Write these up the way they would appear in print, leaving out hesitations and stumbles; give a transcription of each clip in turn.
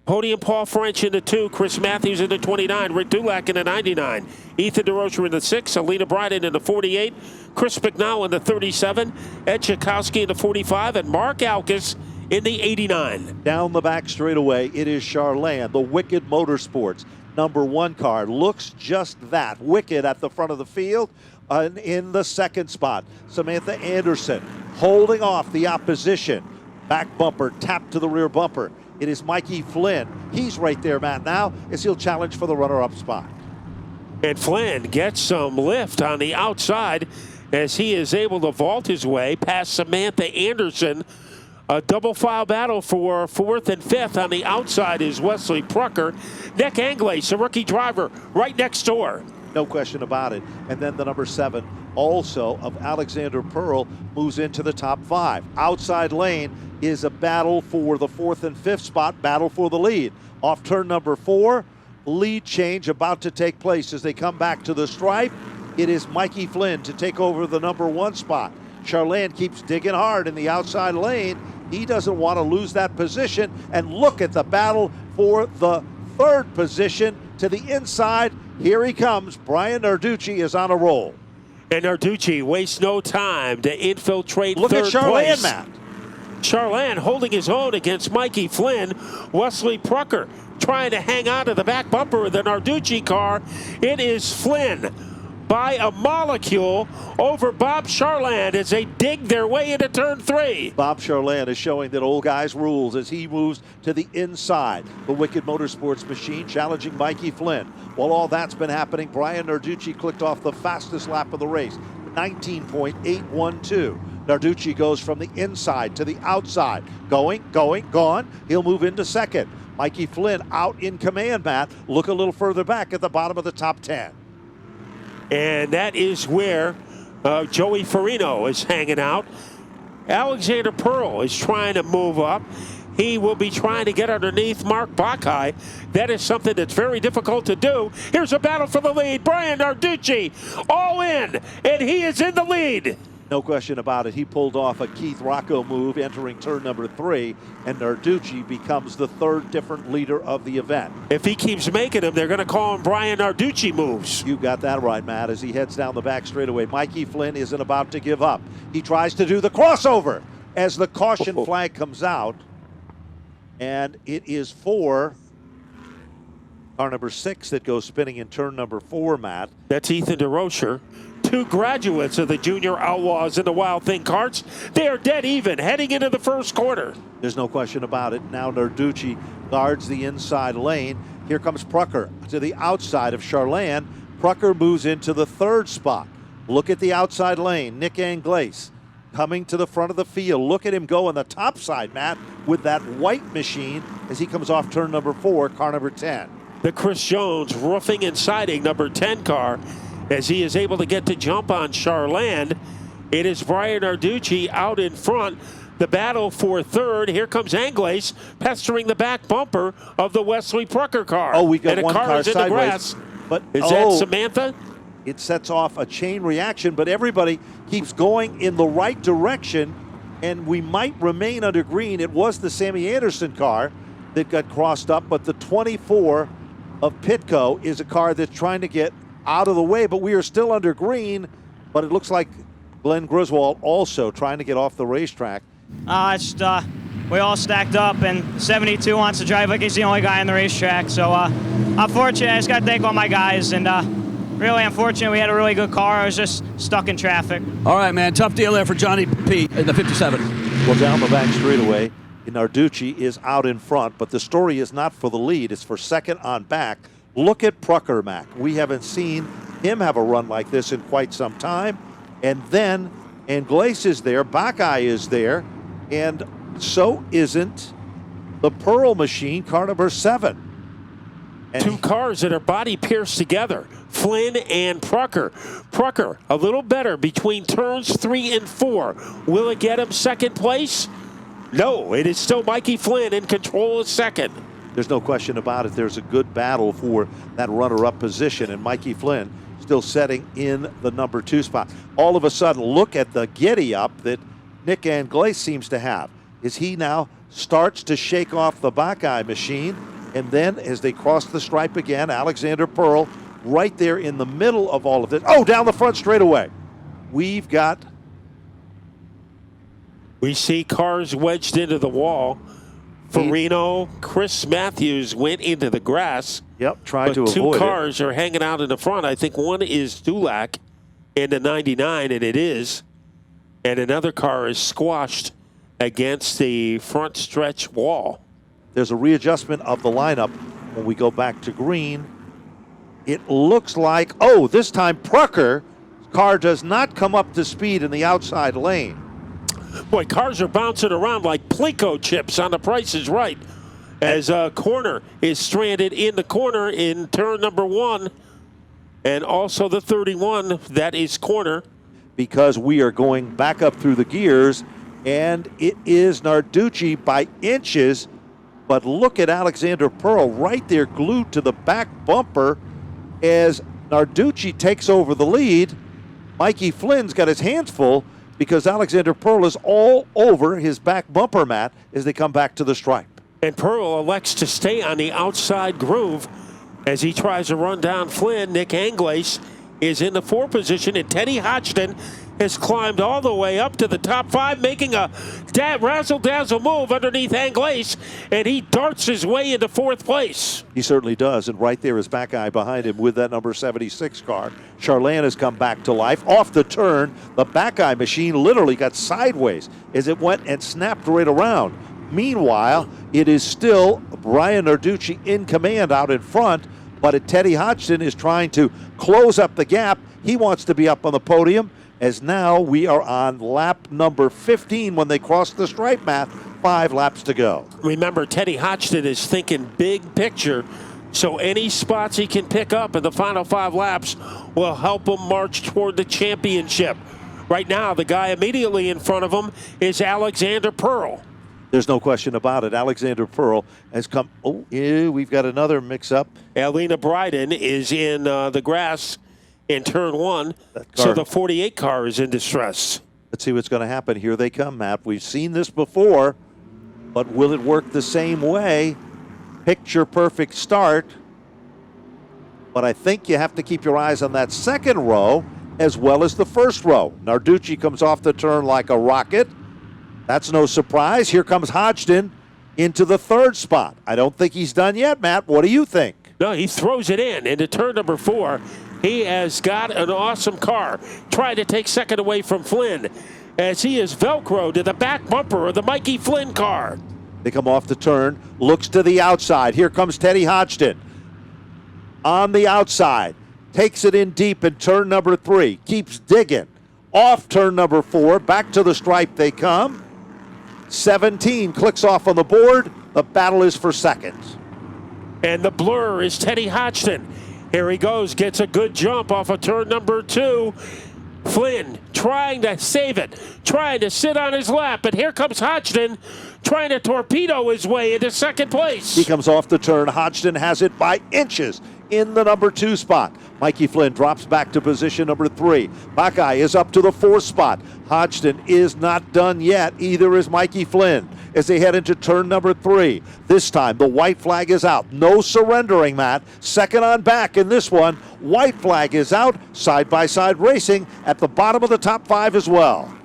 Podium Paul French in the 2, Chris Matthews in the 29, Rick Dulac in the 99, Ethan DeRocher in the 6, Alina Bryden in the 48, Chris McNall in the 37, Ed Chakowski in the 45, and Mark Alkis in the 89. Down the back straightaway, it is Charland, the Wicked Motorsports #1 car. Looks just that. Wicked at the front of the field. In the second spot, Samantha Anderson holding off the opposition. Back bumper, tap to the rear bumper. It is Mikey Flynn. He's right there, Matt, now, as he'll challenge for the runner-up spot. And Flynn gets some lift on the outside as he is able to vault his way past Samantha Anderson. A double file battle for 4th and 5th. On the outside is Wesley Prucker. Nick Anglace, a rookie driver, right next door. No question about it. And then the number 7, also of Alexander Pearl, moves into the top 5. Outside lane is a battle for the 4th and 5th spot, battle for the lead. Off turn number 4, lead change about to take place as they come back to the stripe. It is Mikey Flynn to take over the number 1 spot. Charland keeps digging hard in the outside lane. He doesn't want to lose that position. And look at the battle for the 3rd position to the inside. Here he comes. Bryan Narducci is on a roll. And Narducci wastes no time to infiltrate Look 3rd at Charland, place. Matt. Charland holding his own against Mikey Flynn. Wesley Prucker trying to hang on to the back bumper of the Narducci car. It is Flynn by a molecule over Bob Charland as they dig their way into turn 3. Bob Charland is showing that old guy's rules as he moves to the inside. The Wicked Motorsports machine challenging Mikey Flynn. While all that's been happening, Bryan Narducci clicked off the fastest lap of the race, 19.812. Narducci goes from the inside to the outside. Going, gone. He'll move into 2nd. Mikey Flynn out in command, Matt. Look a little further back at the bottom of the top 10. And that is where Joey Farino is hanging out. Alexander Pearl is trying to move up. He will be trying to get underneath Mark Bacai. That is something that's very difficult to do. Here's a battle for the lead. Bryan Narducci all in, and he is in the lead. No question about it. He pulled off a Keith Rocco move entering turn number 3, and Narducci becomes the 3rd different leader of the event. If he keeps making them, they're going to call him Bryan Narducci moves. You got that right, Matt, as he heads down the back straightaway. Mikey Flynn isn't about to give up. He tries to do the crossover as the caution flag comes out, and it is for car number 6 that goes spinning in turn number 4, Matt. That's Ethan DeRocher. 2 graduates of the Junior Outlaws in the Wild Thing karts. They are dead even heading into the 1st quarter. There's no question about it. Now Narducci guards the inside lane. Here comes Prucker to the outside of Charland. Prucker moves into the 3rd spot. Look at the outside lane. Nick Anglace coming to the front of the field. Look at him go on the top side, Matt, with that white machine as he comes off turn number 4, car number 10. The Chris Jones roofing and siding number 10 car as he is able to get to jump on Charland. It is Bryan Narducci out in front. The battle for 3rd. Here comes Anglace pestering the back bumper of the Wesley Prucker car. Oh, we got and one car car is in the grass. But is that Samantha? It sets off a chain reaction, but everybody keeps going in the right direction, and we might remain under green. It was the Sammy Anderson car that got crossed up, but the 24 of Pitco is a car that's trying to get out of the way, but we are still under green. But it looks like Glenn Griswold also trying to get off the racetrack. We all stacked up, and 72 wants to drive like he's the only guy on the racetrack. So unfortunately, I just got to thank all my guys, and really unfortunate we had a really good car. I was just stuck in traffic. All right, man, tough deal there for Johnny P in the 57. Well, down the back straightaway, Narducci is out in front, but the story is not for the lead. It's for 2nd on back. Look at Prucker, Mac. We haven't seen him have a run like this in quite some time. And then Anglace is there, Bacai is there, and so isn't the Pearl machine, car number 7. And 2 cars that are body pierced together. Flynn and Prucker. Prucker a little better between turns 3 and 4. Will it get him 2nd place? No, it is still Mikey Flynn in control of 2nd. There's no question about it. There's a good battle for that runner-up position, and Mikey Flynn still setting in the number 2 spot. All of a sudden, look at the giddy-up that Nick Anglace seems to have. Is he now starts to shake off the Buckeye machine. And then as they cross the stripe again, Alexander Pearl right there in the middle of all of this. Oh, down the front straightaway. We see cars wedged into the wall. Farino, Chris Matthews went into the grass. Yep, trying to avoid it. Two cars are hanging out in the front. I think one is Dulac in the 99, and it is. And another car is squashed against the front stretch wall. There's a readjustment of the lineup when we go back to green. It looks like, oh, this time Prucker's car does not come up to speed in the outside lane. Boy, cars are bouncing around like Plinko chips on The Price is Right as Corner is stranded in the corner in turn number 1. And also the 31, that is Corner. Because we are going back up through the gears, and it is Narducci by inches. But look at Alexander Pearl right there glued to the back bumper as Narducci takes over the lead. Mikey Flynn's got his hands full because Alexander Pearl is all over his back bumper mat as they come back to the stripe. And Pearl elects to stay on the outside groove as he tries to run down Flynn. Nick Anglace is in the 4 position, and Teddy Hodgdon has climbed all the way up to the top 5, making a razzle-dazzle move underneath Anglace, and he darts his way into 4th place. He certainly does, and right there is Buckeye behind him with that number 76 car. Charlan has come back to life. Off the turn, the Buckeye machine literally got sideways as it went and snapped right around. Meanwhile, it is still Bryan Narducci in command out in front, but Teddy Hodgdon is trying to close up the gap. He wants to be up on the podium, as now we are on lap number 15 when they cross the stripe mat. 5 laps to go. Remember, Teddy Hodgdon is thinking big picture, so any spots he can pick up in the final 5 laps will help him march toward the championship. Right now, the guy immediately in front of him is Alexander Pearl. There's no question about it. Alexander Pearl has come. Oh, yeah, we've got another mix-up. Alina Bryden is in the grass in turn 1, so the 48 car is in distress. Let's see what's going to happen. Here they come, Matt. We've seen this before, but will it work the same way? Picture perfect start. But I think you have to keep your eyes on that second row as well as the first row. Narducci comes off the turn like a rocket. That's no surprise. Here comes Hodgdon into the 3rd spot. I don't think he's done yet, Matt. What do you think? No, he throws it in into turn number 4. He has got an awesome car, trying to take second away from Flynn as he is Velcro to the back bumper of the Mikey Flynn car. They come off the turn, looks to the outside. Here comes Teddy Hodgdon on the outside. Takes it in deep in turn number 3. Keeps digging. Off turn number 4. Back to the stripe they come. 17 clicks off on the board. The battle is for seconds. And the blur is Teddy Hodgdon. Here he goes, gets a good jump off of turn number 2. Flynn trying to save it, trying to sit on his lap, but here comes Hodgdon trying to torpedo his way into 2nd place. He comes off the turn. Hodgdon has it by inches in the number 2 spot. Mikey Flynn drops back to position number 3. Buckeye is up to the 4th spot. Hodgdon is not done yet. Either is Mikey Flynn as they head into turn number 3. This time the white flag is out. No surrendering, Matt. Second on back in this one. White flag is out. Side-by-side racing at the bottom of the top 5 as well.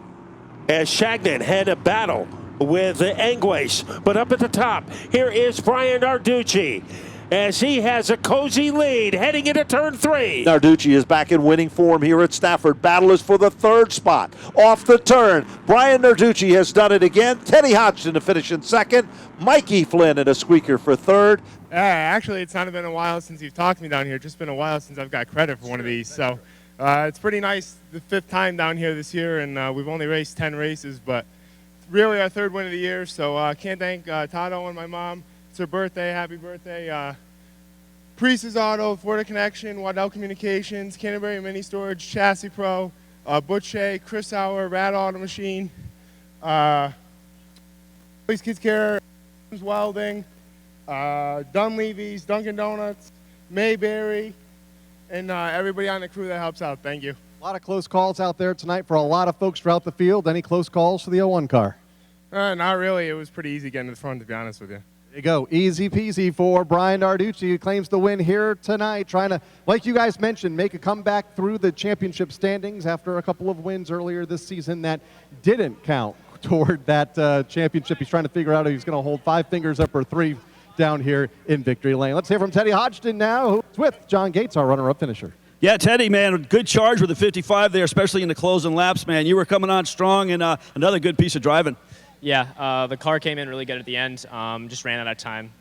As Shagnon had a battle with Anglace, but up at the top, here is Bryan Narducci as he has a cozy lead heading into turn 3. Narducci is back in winning form here at Stafford. Battle is for the 3rd spot. Off the turn, Bryan Narducci has done it again. Teddy Hodgdon to finish in 2nd. Mikey Flynn in a squeaker for 3rd. Actually, it's not been a while since you've talked to me down here. It's just been a while since I've got credit for one of these. So it's pretty nice, the 5th time down here this year, and we've only raced 10 races, but really our 3rd win of the year. So I can't thank Tado and my mom. It's her birthday. Happy birthday. Priest's Auto, Florida Connection, Waddell Communications, Canterbury Mini Storage, Chassis Pro, Butcher, Chris Sauer, Rad Auto Machine, Police Kids Care, Welding, Dunleavy's, Dunkin' Donuts, Mayberry, and everybody on the crew that helps out. Thank you. A lot of close calls out there tonight for a lot of folks throughout the field. Any close calls for the 01 car? Not really. It was pretty easy getting to the front, to be honest with you. There you go. Easy peasy for Bryan Narducci, who claims the win here tonight, trying to, like you guys mentioned, make a comeback through the championship standings after a couple of wins earlier this season that didn't count toward that championship. He's trying to figure out if he's going to hold 5 fingers up or 3 down here in victory lane. Let's hear from Teddy Hodgdon now, who's with John Gates, our runner-up finisher. Yeah, Teddy, man, good charge with the 55 there, especially in the closing laps, man. You were coming on strong, and another good piece of driving. Yeah, the car came in really good at the end. Just ran out of time.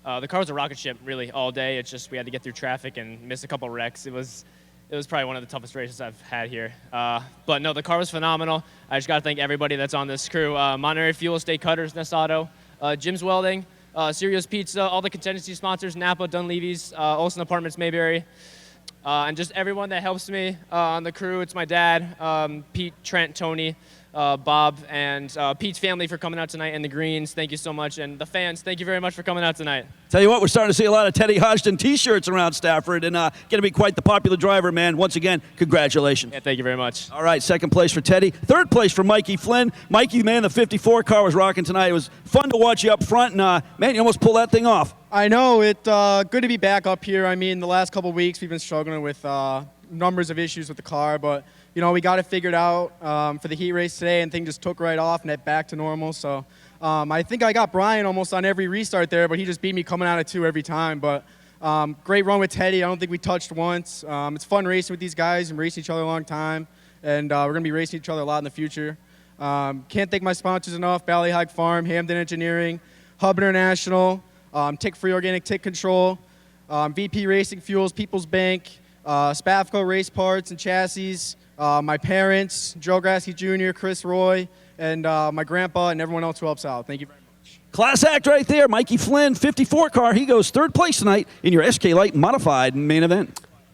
The car was a rocket ship, really, all day. It's just we had to get through traffic and miss a couple wrecks. It was probably one of the toughest races I've had here. But no, the car was phenomenal. I just got to thank everybody that's on this crew. Monterey Fuel, State Cutters, Nessato, Jim's Welding, Sirius Pizza, all the contingency sponsors, Napa, Dunleavy's, Olsen Apartments, Mayberry, and just everyone that helps me on the crew. It's my dad, Pete, Trent, Tony, Bob, and Pete's family for coming out tonight, and the Greens, thank you so much. And the fans, thank you very much for coming out tonight. Tell you what, we're starting to see a lot of Teddy Hodgdon T-shirts around Stafford, and going to be quite the popular driver, man. Once again, congratulations. Yeah, thank you very much. All right, second place for Teddy. Third place for Mikey Flynn. Mikey, man, the 54 car was rocking tonight. It was fun to watch you up front, and man, you almost pulled that thing off. I know. It's good to be back up here. I mean, the last couple of weeks we've been struggling with numbers of issues with the car, but you know, we got it figured out for the heat race today, and things just took right off and it back to normal. So I think I got Bryan almost on every restart there, but he just beat me coming out of 2 every time. But great run with Teddy. I don't think we touched once. It's fun racing with these guys and racing each other a long time, and we're going to be racing each other a lot in the future. Can't thank my sponsors enough: Valley Hike Farm, Hamden Engineering, Hub International, Tick-Free Organic Tick Control, VP Racing Fuels, People's Bank, Spafco Race Parts and Chassis, my parents, Joe Grasky Jr., Chris Roy, and my grandpa, and everyone else who helps out. Thank you very much. Class act right there. Mikey Flynn, 54 car. He goes third place tonight in your SK Light Modified main event.